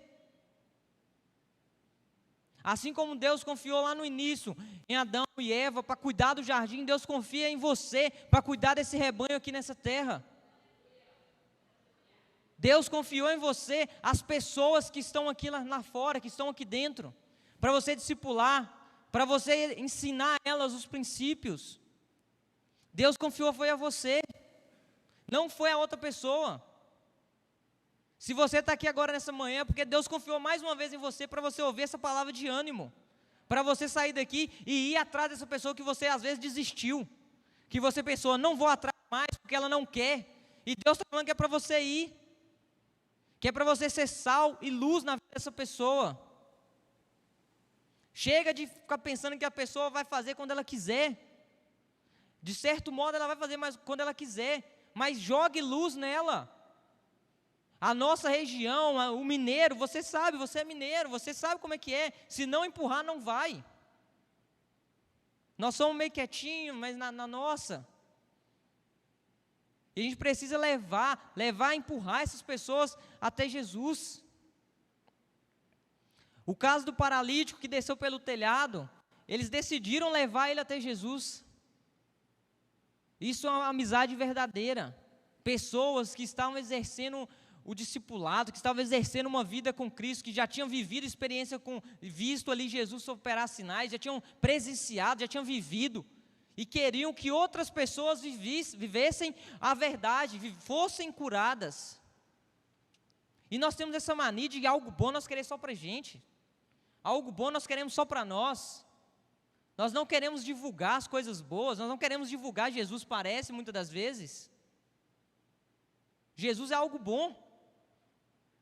Assim como Deus confiou lá no início, em Adão e Eva, para cuidar do jardim, Deus confia em você, para cuidar desse rebanho aqui nessa terra. Deus confiou em você as pessoas que estão aqui lá fora, que estão aqui dentro, para você discipular, para você ensinar elas os princípios. Deus confiou foi a você, não foi a outra pessoa. Se você está aqui agora nessa manhã, porque Deus confiou mais uma vez em você, para você ouvir essa palavra de ânimo, para você sair daqui e ir atrás dessa pessoa que você às vezes desistiu, que você pensou, não vou atrás mais porque ela não quer, e Deus está falando que é para você ir. que é para você ser sal e luz na vida dessa pessoa. Chega de ficar pensando que a pessoa vai fazer quando ela quiser. De certo modo ela vai fazer mais quando ela quiser, mas jogue luz nela. A nossa região, o mineiro, você sabe, você é mineiro, você sabe como é que é. Se não empurrar, não vai. Nós somos meio quietinhos, mas na nossa. E a gente precisa levar, empurrar essas pessoas até Jesus. O caso do paralítico que desceu pelo telhado, eles decidiram levar ele até Jesus. Isso é uma amizade verdadeira. Pessoas que estavam exercendo o discipulado, que estavam exercendo uma vida com Cristo, que já tinham vivido experiência visto ali Jesus operar sinais, já tinham presenciado, já tinham vivido, e queriam que outras pessoas vivessem a verdade, fossem curadas. E nós temos essa mania de algo bom nós queremos só para a gente, algo bom nós queremos só para nós. Nós não queremos divulgar as coisas boas, nós não queremos divulgar Jesus, parece, muitas das vezes. Jesus é algo bom.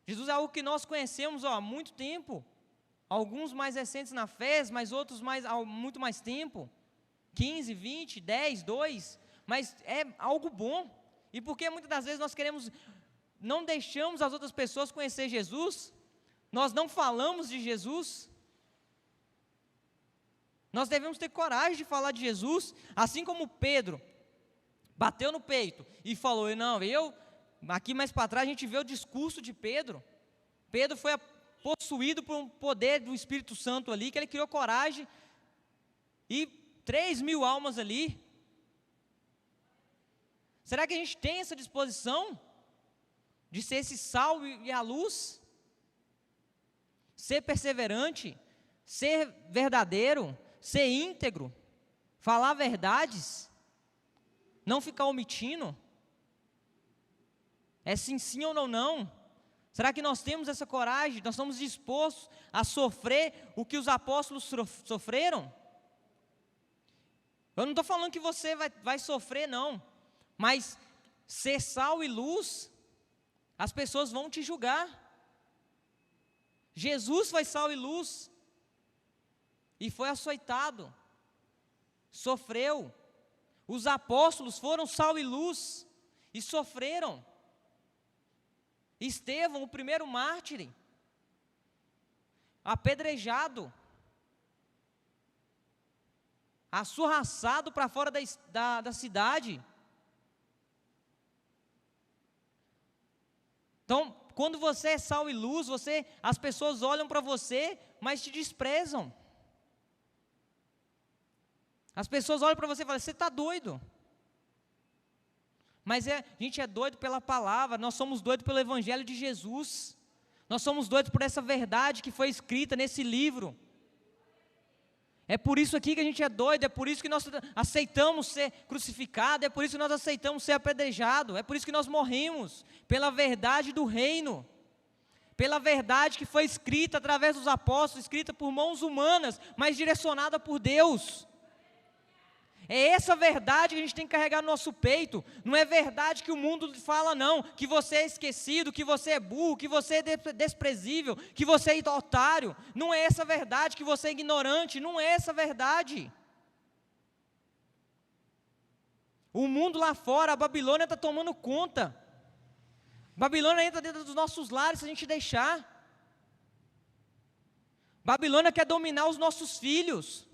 Jesus é algo que nós conhecemos há muito tempo. Alguns mais recentes na fé, mas outros há muito mais tempo. 15, 20, 10, 2. Mas é algo bom. E porque muitas das vezes nós não deixamos as outras pessoas conhecer Jesus, nós não falamos de Jesus. Nós devemos ter coragem de falar de Jesus, assim como Pedro bateu no peito e falou, aqui mais para trás a gente vê o discurso de Pedro. Pedro foi possuído por um poder do Espírito Santo ali, que ele criou coragem, e 3.000 almas ali. Será que a gente tem essa disposição de ser esse sal e a luz? Ser perseverante, ser verdadeiro, ser íntegro, falar verdades, não ficar omitindo? É sim ou não? Será que nós temos essa coragem? Nós estamos dispostos a sofrer o que os apóstolos sofreram? Eu não estou falando que você vai sofrer, não. Mas ser sal e luz, as pessoas vão te julgar. Jesus foi sal e luz, e foi açoitado, sofreu. Os apóstolos foram sal e luz, e sofreram. Estevão, o primeiro mártir, apedrejado, açurraçado para fora da cidade. Então, quando você é sal e luz, as pessoas olham para você, mas te desprezam. As pessoas olham para você e falam, você está doido. Mas a gente é doido pela palavra, nós somos doidos pelo Evangelho de Jesus. Nós somos doidos por essa verdade que foi escrita nesse livro. É por isso aqui que a gente é doido, é por isso que nós aceitamos ser crucificado, é por isso que nós aceitamos ser apedrejado, é por isso que nós morremos, pela verdade do reino, pela verdade que foi escrita através dos apóstolos, escrita por mãos humanas, mas direcionada por Deus. É essa verdade que a gente tem que carregar no nosso peito. Não é verdade que o mundo fala, não. Que você é esquecido, que você é burro, que você é desprezível, que você é otário. Não é essa verdade, que você é ignorante. Não é essa verdade. O mundo lá fora, a Babilônia está tomando conta. A Babilônia entra dentro dos nossos lares se a gente deixar. Babilônia quer dominar os nossos filhos.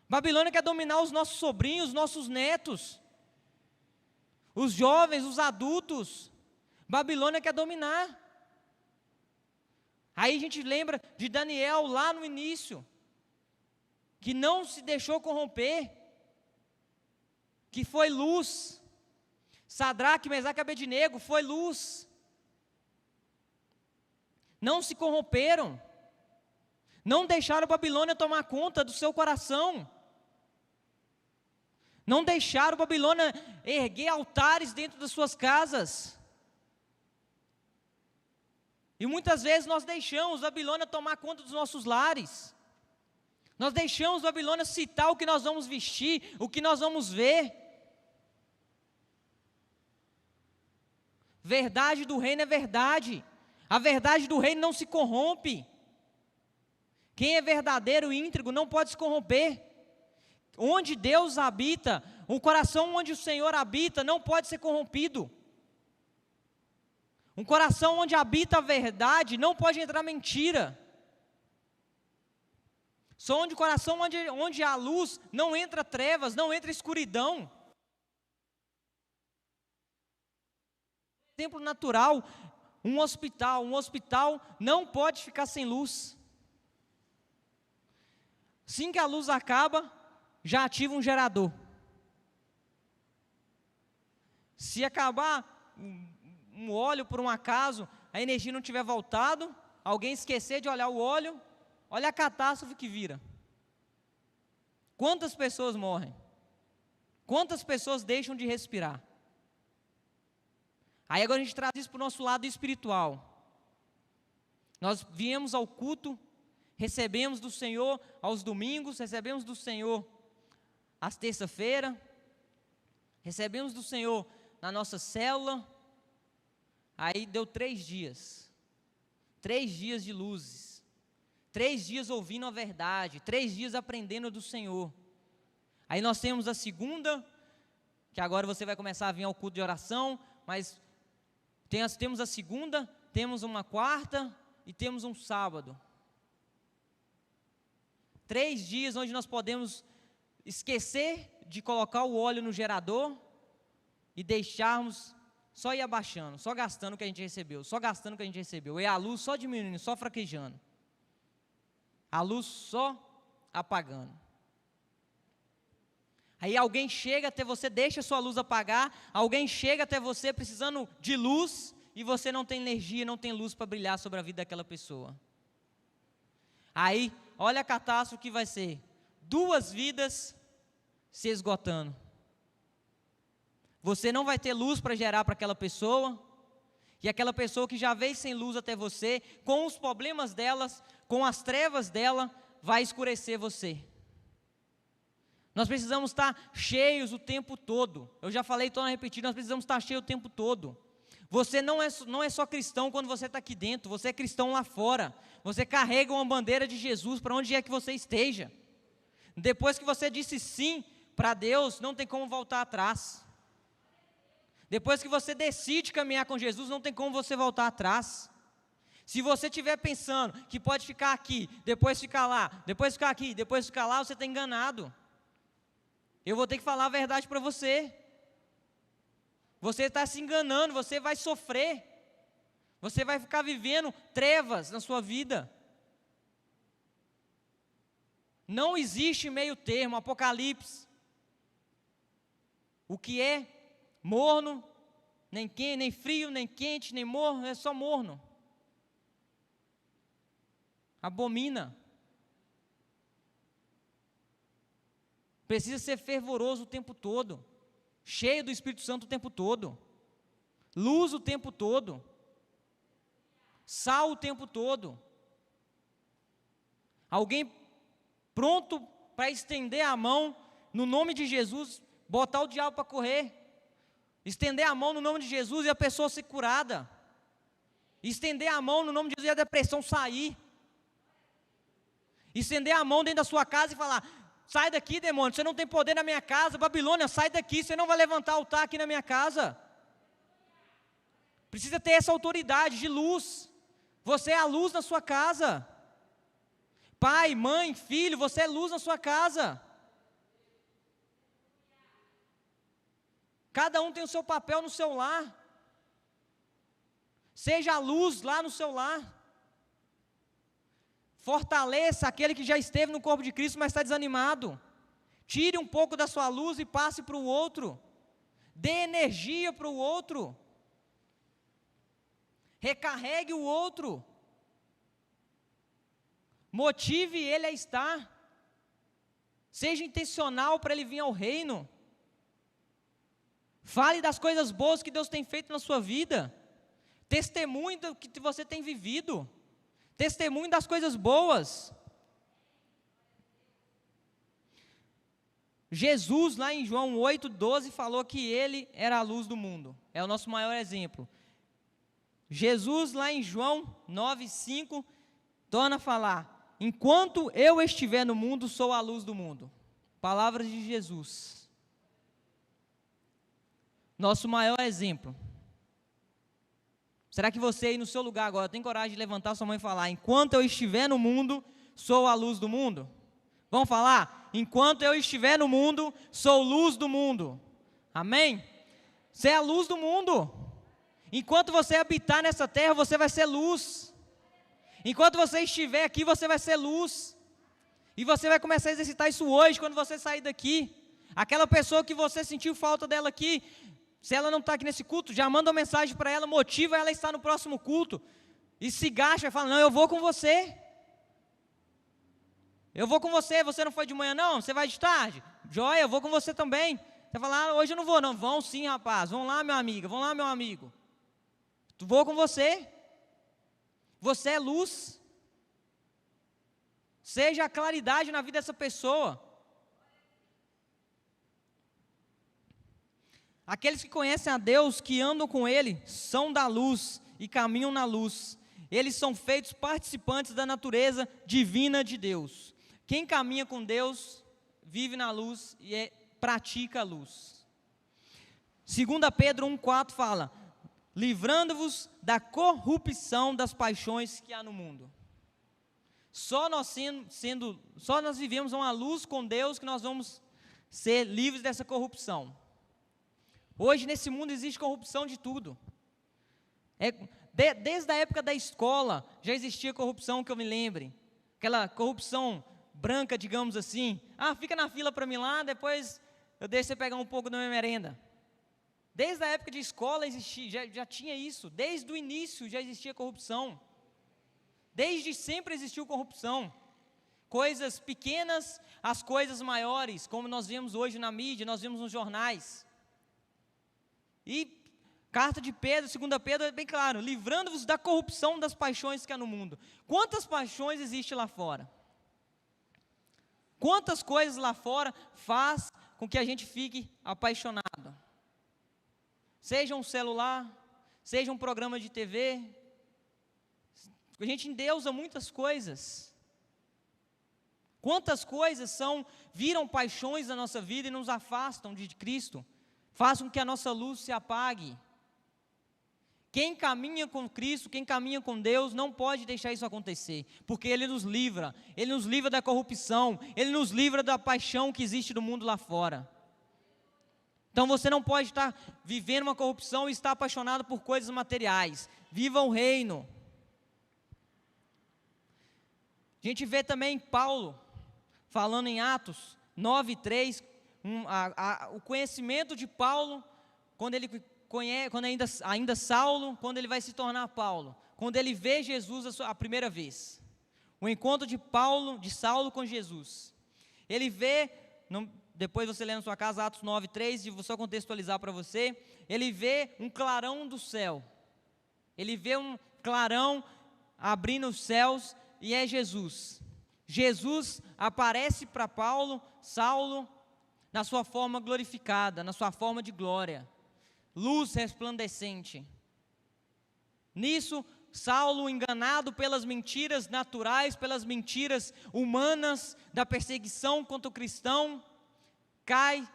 Babilônia quer dominar os nossos sobrinhos, os nossos netos, os jovens, os adultos. Babilônia quer dominar. Aí a gente lembra de Daniel lá no início, que não se deixou corromper, que foi luz. Sadraque, Mesaque e Abednego foi luz. Não se corromperam. Não deixaram a Babilônia tomar conta do seu coração. Não deixaram a Babilônia erguer altares dentro das suas casas. E muitas vezes nós deixamos a Babilônia tomar conta dos nossos lares. Nós deixamos a Babilônia citar o que nós vamos vestir, o que nós vamos ver. Verdade do reino é verdade. A verdade do reino não se corrompe. Quem é verdadeiro e íntegro não pode se corromper. Onde Deus habita, o coração onde o Senhor habita não pode ser corrompido. Um coração onde habita a verdade não pode entrar mentira. Só onde o coração onde há luz não entra trevas, não entra escuridão. Exemplo natural, um hospital não pode ficar sem luz. Assim que a luz acaba, já ativa um gerador. Se acabar um óleo por um acaso, a energia não tiver voltado, alguém esquecer de olhar o óleo, olha a catástrofe que vira. Quantas pessoas morrem? Quantas pessoas deixam de respirar? Aí agora a gente traz isso para o nosso lado espiritual. Nós viemos ao culto, recebemos do Senhor aos domingos, recebemos do Senhor às terça-feira, recebemos do Senhor na nossa célula. Aí deu 3 dias. 3 dias de luzes. 3 dias ouvindo a verdade. 3 dias aprendendo do Senhor. Aí nós temos a segunda, que agora você vai começar a vir ao culto de oração, mas temos a segunda, temos uma quarta e temos um sábado. 3 dias onde nós podemos esquecer de colocar o óleo no gerador e deixarmos só ir abaixando, só gastando o que a gente recebeu, só gastando o que a gente recebeu. E a luz só diminuindo, só fraquejando. A luz só apagando. Aí alguém chega até você, deixa a sua luz apagar, alguém chega até você precisando de luz, e você não tem energia, não tem luz para brilhar sobre a vida daquela pessoa. Aí, olha a catástrofe que vai ser, 2 vidas se esgotando. Você não vai ter luz para gerar para aquela pessoa, e aquela pessoa que já veio sem luz até você, com os problemas delas, com as trevas dela, vai escurecer você. Nós precisamos estar cheios o tempo todo. Eu já falei, estou repetindo, nós precisamos estar cheios o tempo todo. Você não é só cristão quando você está aqui dentro, você é cristão lá fora. Você carrega uma bandeira de Jesus para onde é que você esteja. Depois que você disse sim para Deus, não tem como voltar atrás. Depois que você decide caminhar com Jesus, não tem como você voltar atrás. Se você estiver pensando que pode ficar aqui, depois ficar lá, depois ficar aqui, depois ficar lá, você está enganado. Eu vou ter que falar a verdade para você. Você está se enganando, você vai sofrer. Você vai ficar vivendo trevas na sua vida. Não existe meio termo, Apocalipse. O que é morno, nem quente, nem frio, nem quente, nem morno, é só morno. Abomina. Precisa ser fervoroso o tempo todo, cheio do Espírito Santo o tempo todo, luz o tempo todo, sal o tempo todo. Alguém pronto para estender a mão no nome de Jesus, botar o diabo para correr, estender a mão no nome de Jesus e a pessoa ser curada, estender a mão no nome de Jesus e a depressão sair, estender a mão dentro da sua casa e falar: sai daqui, demônio, você não tem poder na minha casa. Babilônia, sai daqui, você não vai levantar altar aqui na minha casa. Precisa ter essa autoridade de luz. Você é a luz na sua casa. Pai, mãe, filho, você é luz na sua casa. Cada um tem o seu papel no seu lar. Seja a luz lá no seu lar. Fortaleça aquele que já esteve no corpo de Cristo, mas está desanimado. Tire um pouco da sua luz e passe para o outro. Dê energia para o outro. Recarregue o outro. Motive ele a estar. Seja intencional para ele vir ao reino. Fale das coisas boas que Deus tem feito na sua vida. Testemunhe do que você tem vivido. Testemunho das coisas boas. Jesus, lá em João 8,12, falou que Ele era a luz do mundo. É o nosso maior exemplo. Jesus, lá em João 9,5, torna a falar: enquanto eu estiver no mundo, sou a luz do mundo. Palavras de Jesus. Nosso maior exemplo. Será que você aí no seu lugar agora tem coragem de levantar sua mão e falar: enquanto eu estiver no mundo, sou a luz do mundo? Vamos falar? Enquanto eu estiver no mundo, sou luz do mundo. Amém? Você é a luz do mundo. Enquanto você habitar nessa terra, você vai ser luz. Enquanto você estiver aqui, você vai ser luz. E você vai começar a exercitar isso hoje, quando você sair daqui. Aquela pessoa que você sentiu falta dela aqui, se ela não está aqui nesse culto, já manda uma mensagem para ela, motiva ela a estar no próximo culto. E se gasta e fala: não, eu vou com você. Eu vou com você, você não foi de manhã não? Você vai de tarde? Joia, eu vou com você também. Você fala: hoje eu não vou não. Vão sim, rapaz, vão lá, minha amiga, vão lá, meu amigo. Vou com você. Você é luz. Seja a claridade na vida dessa pessoa. Aqueles que conhecem a Deus, que andam com Ele, são da luz e caminham na luz. Eles são feitos participantes da natureza divina de Deus. Quem caminha com Deus, vive na luz e pratica a luz. 2 Pedro 1,4 fala: livrando-vos da corrupção das paixões que há no mundo. Só nós vivemos uma luz com Deus que nós vamos ser livres dessa corrupção. Hoje nesse mundo existe corrupção de tudo. Desde a época da escola já existia corrupção, que eu me lembre. Aquela corrupção branca, digamos assim. Fica na fila para mim lá, depois eu deixo você pegar um pouco da minha merenda. Desde a época de escola existia, já tinha isso. Desde o início já existia corrupção. Desde sempre existiu corrupção. Coisas pequenas, as coisas maiores, como nós vemos hoje na mídia, nós vemos nos jornais. E carta de Pedro, 2 Pedro é bem claro: livrando-vos da corrupção das paixões que há no mundo. Quantas paixões existem lá fora? Quantas coisas lá fora faz com que a gente fique apaixonado? Seja um celular, seja um programa de TV. A gente endeusa muitas coisas. Quantas coisas viram paixões na nossa vida e nos afastam de Cristo, fazem com que a nossa luz se apague. Quem caminha com Cristo, quem caminha com Deus, não pode deixar isso acontecer, porque Ele nos livra da corrupção, Ele nos livra da paixão que existe no mundo lá fora. Então você não pode estar vivendo uma corrupção e estar apaixonado por coisas materiais. Viva o reino. A gente vê também Paulo, falando em Atos 9,3, o conhecimento de Paulo, quando ainda Saulo, quando ele vai se tornar Paulo, quando ele vê Jesus a primeira vez. O encontro de Saulo com Jesus. Ele vê, depois você lê na sua casa Atos 9,3, e vou só contextualizar para você, ele vê um clarão do céu. Ele vê um clarão abrindo os céus, e é Jesus. Jesus aparece para Saulo, na sua forma glorificada, na sua forma de glória, luz resplandecente. Nisso, Saulo, enganado pelas mentiras naturais, pelas mentiras humanas, da perseguição contra o cristão, cai,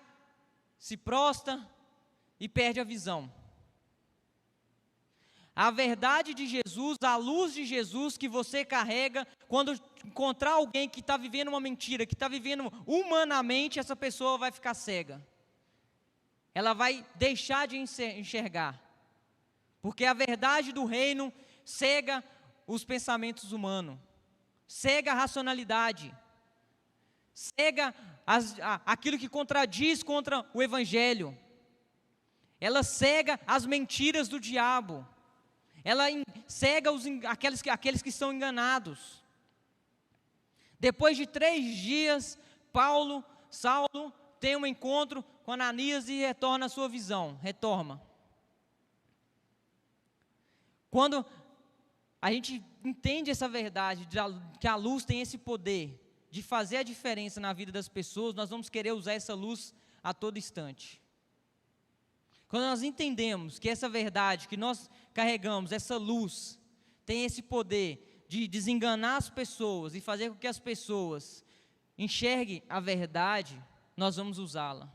se prostra e perde a visão. A verdade de Jesus, a luz de Jesus que você carrega, quando encontrar alguém que está vivendo uma mentira, que está vivendo humanamente, essa pessoa vai ficar cega. Ela vai deixar de enxergar. Porque a verdade do reino cega os pensamentos humanos, cega a racionalidade, cega aquilo que contradiz contra o evangelho. Ela cega as mentiras do diabo. Ela cega aqueles que estão enganados. Depois de 3 dias, Saulo tem um encontro com Ananias e retorna a sua visão, retorna. Quando a gente entende essa verdade, que a luz tem esse poder de fazer a diferença na vida das pessoas, nós vamos querer usar essa luz a todo instante. Quando nós entendemos que essa verdade que nós carregamos, essa luz, tem esse poder de desenganar as pessoas e fazer com que as pessoas enxerguem a verdade, nós vamos usá-la.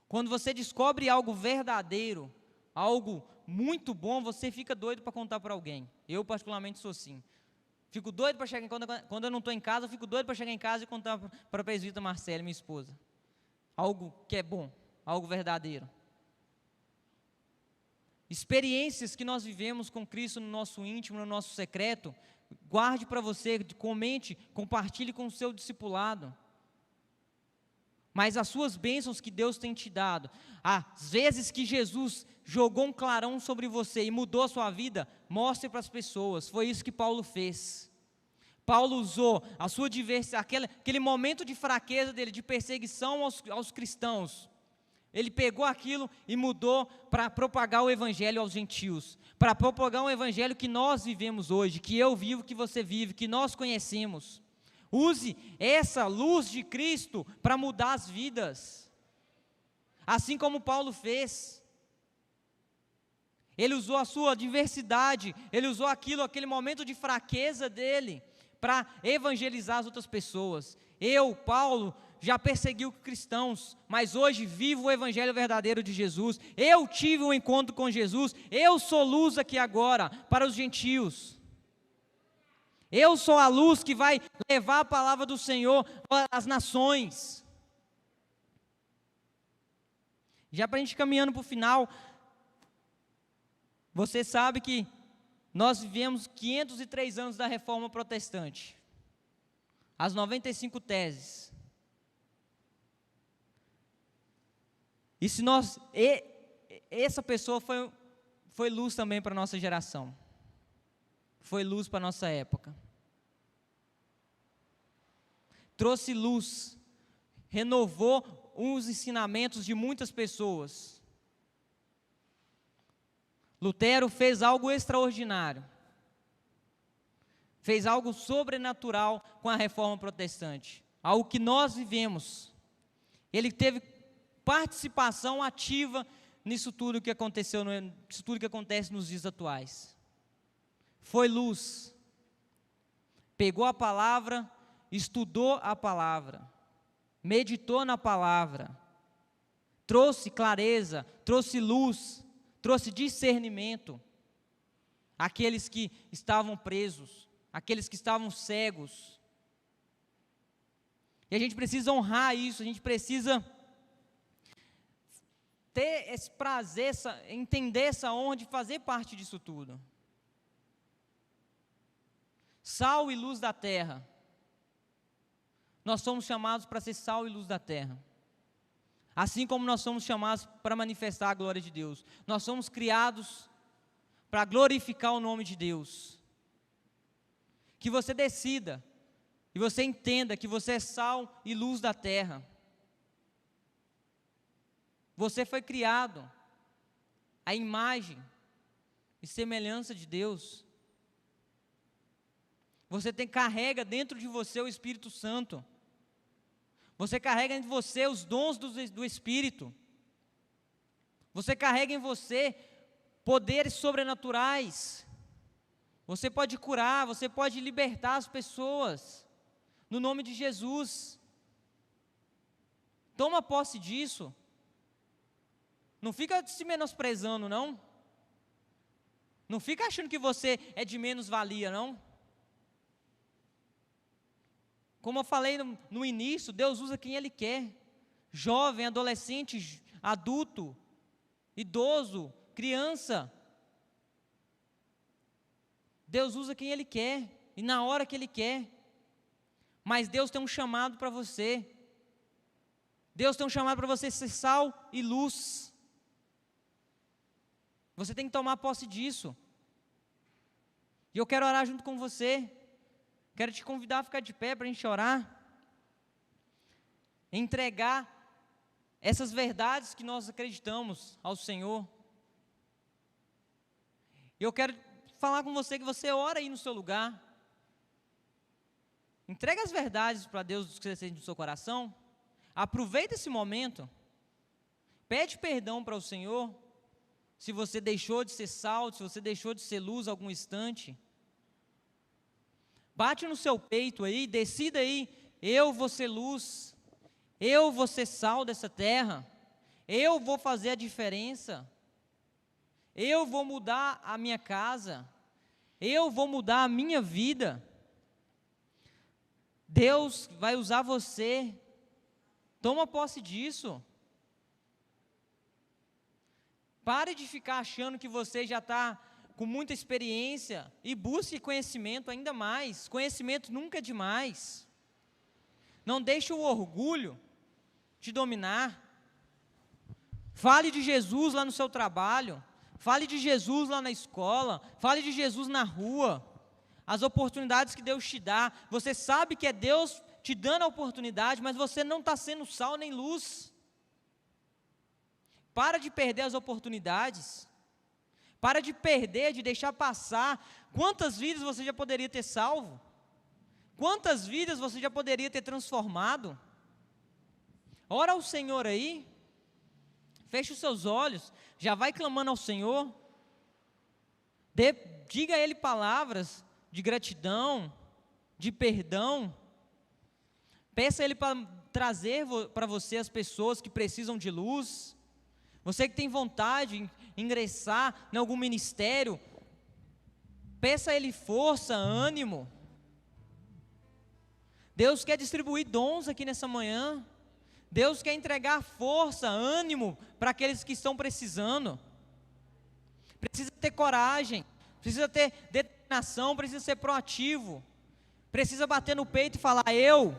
Quando você descobre algo verdadeiro, algo muito bom, você fica doido para contar para alguém. Eu particularmente sou assim. Fico doido para chegar, quando eu não estou em casa, eu fico doido para chegar em casa e contar para a presbítera Marcela, minha esposa. Algo que é bom, algo verdadeiro. Experiências que nós vivemos com Cristo no nosso íntimo, no nosso secreto, guarde para você, comente, compartilhe com o seu discipulado. Mas as suas bênçãos que Deus tem te dado, às vezes que Jesus jogou um clarão sobre você e mudou a sua vida, mostre para as pessoas. Foi isso que Paulo fez. Paulo usou a sua diversidade, aquele momento de fraqueza dele, de perseguição aos cristãos. Ele pegou aquilo e mudou para propagar o evangelho aos gentios, para propagar um evangelho que nós vivemos hoje, que eu vivo, que você vive, que nós conhecemos. Use essa luz de Cristo para mudar as vidas, assim como Paulo fez. Ele usou a sua diversidade, ele usou aquele momento de fraqueza dele, para evangelizar as outras pessoas. Eu, Paulo, já persegui cristãos, mas hoje vivo o evangelho verdadeiro de Jesus. Eu tive um encontro com Jesus, eu sou luz aqui agora para os gentios. Eu sou a luz que vai levar a palavra do Senhor às nações. Já para a gente caminhando para o final, você sabe que nós vivemos 503 anos da Reforma Protestante. As 95 teses. E se essa pessoa foi luz também para a nossa geração. Foi luz para a nossa época. Trouxe luz, renovou os ensinamentos de muitas pessoas. Lutero fez algo extraordinário. Fez algo sobrenatural com a Reforma Protestante. Algo que nós vivemos. Ele teve participação ativa nisso tudo que aconteceu, nisso tudo que acontece nos dias atuais. Foi luz, pegou a palavra, estudou a palavra, meditou na palavra, trouxe clareza, trouxe luz, trouxe discernimento, àqueles que estavam presos, àqueles que estavam cegos. E a gente precisa honrar isso, a gente precisa ter esse prazer, entender essa honra de fazer parte disso tudo. Sal e luz da terra. Nós somos chamados para ser sal e luz da terra. Assim como nós somos chamados para manifestar a glória de Deus. Nós somos criados para glorificar o nome de Deus. Que você decida, e você entenda que você é sal e luz da terra. Você foi criado à imagem e semelhança de Deus. Você carrega dentro de você o Espírito Santo. Você carrega em você os dons do Espírito. Você carrega em você poderes sobrenaturais. Você pode curar, você pode libertar as pessoas. No nome de Jesus. Toma posse disso. Não fica se menosprezando, não. Não fica achando que você é de menos valia, não. Como eu falei no início, Deus usa quem Ele quer. Jovem, adolescente, adulto, idoso, criança. Deus usa quem Ele quer e na hora que Ele quer. Mas Deus tem um chamado para você. Deus tem um chamado para você ser sal e luz. Você tem que tomar posse disso. E eu quero orar junto com você. Quero te convidar a ficar de pé para a gente orar. Entregar essas verdades que nós acreditamos ao Senhor. E eu quero falar com você que você ora aí no seu lugar. Entrega as verdades para Deus que você sente no seu coração. Aproveita esse momento. Pede perdão para o Senhor, se você deixou de ser sal, se você deixou de ser luz algum instante. Bate no seu peito aí, decida aí, eu vou ser luz, eu vou ser sal dessa terra, eu vou fazer a diferença, eu vou mudar a minha casa, eu vou mudar a minha vida. Deus vai usar você, toma posse disso. Pare de ficar achando que você já está com muita experiência e busque conhecimento ainda mais. Conhecimento nunca é demais. Não deixe o orgulho te dominar. Fale de Jesus lá no seu trabalho. Fale de Jesus lá na escola. Fale de Jesus na rua. As oportunidades que Deus te dá. Você sabe que é Deus te dando a oportunidade, mas você não está sendo sal nem luz. Para de perder as oportunidades. Para de perder, de deixar passar. Quantas vidas você já poderia ter salvo? Quantas vidas você já poderia ter transformado? Ora ao Senhor aí. Feche os seus olhos. Já vai clamando ao Senhor. Diga a Ele palavras de gratidão, de perdão. Peça a Ele para trazer para você as pessoas que precisam de luz. Você que tem vontade de ingressar em algum ministério, peça a Ele força, ânimo. Deus quer distribuir dons aqui nessa manhã. Deus quer entregar força, ânimo para aqueles que estão precisando. Precisa ter coragem, precisa ter determinação, precisa ser proativo. Precisa bater no peito e falar: eu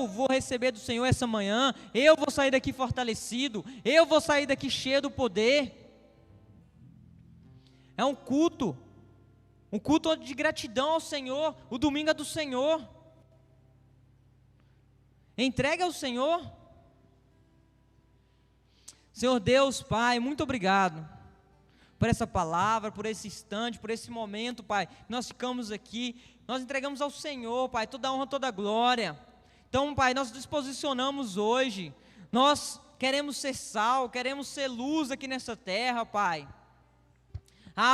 vou receber do Senhor essa manhã, eu vou sair daqui fortalecido, eu vou sair daqui cheio do poder. É um culto de gratidão ao Senhor, o domingo é do Senhor. Entregue ao Senhor. Senhor Deus, Pai, muito obrigado por essa palavra, por esse instante, por esse momento, Pai. Nós ficamos aqui, nós entregamos ao Senhor, Pai, toda a honra, toda a glória. Então, Pai, nós nos posicionamos hoje, nós queremos ser sal, queremos ser luz aqui nessa terra, Pai.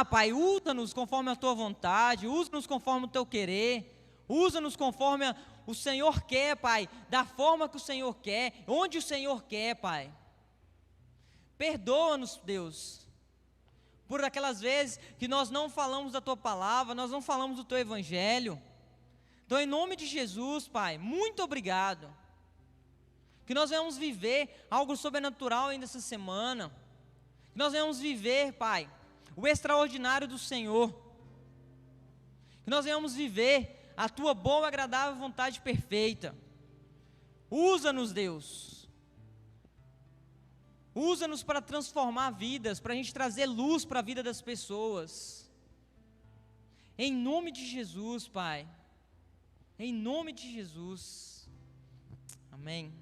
Pai, usa-nos conforme a Tua vontade, usa-nos conforme o Teu querer, usa-nos conforme o Senhor quer, Pai, da forma que o Senhor quer, onde o Senhor quer, Pai. Perdoa-nos, Deus, por aquelas vezes que nós não falamos da Tua palavra, nós não falamos do Teu Evangelho. Então, em nome de Jesus, Pai, muito obrigado. Que nós venhamos viver algo sobrenatural ainda essa semana. Que nós venhamos viver, Pai, o extraordinário do Senhor. Que nós venhamos viver a Tua boa e agradável vontade perfeita. Usa-nos, Deus. Usa-nos para transformar vidas, para a gente trazer luz para a vida das pessoas. Em nome de Jesus, Pai. Em nome de Jesus. Amém.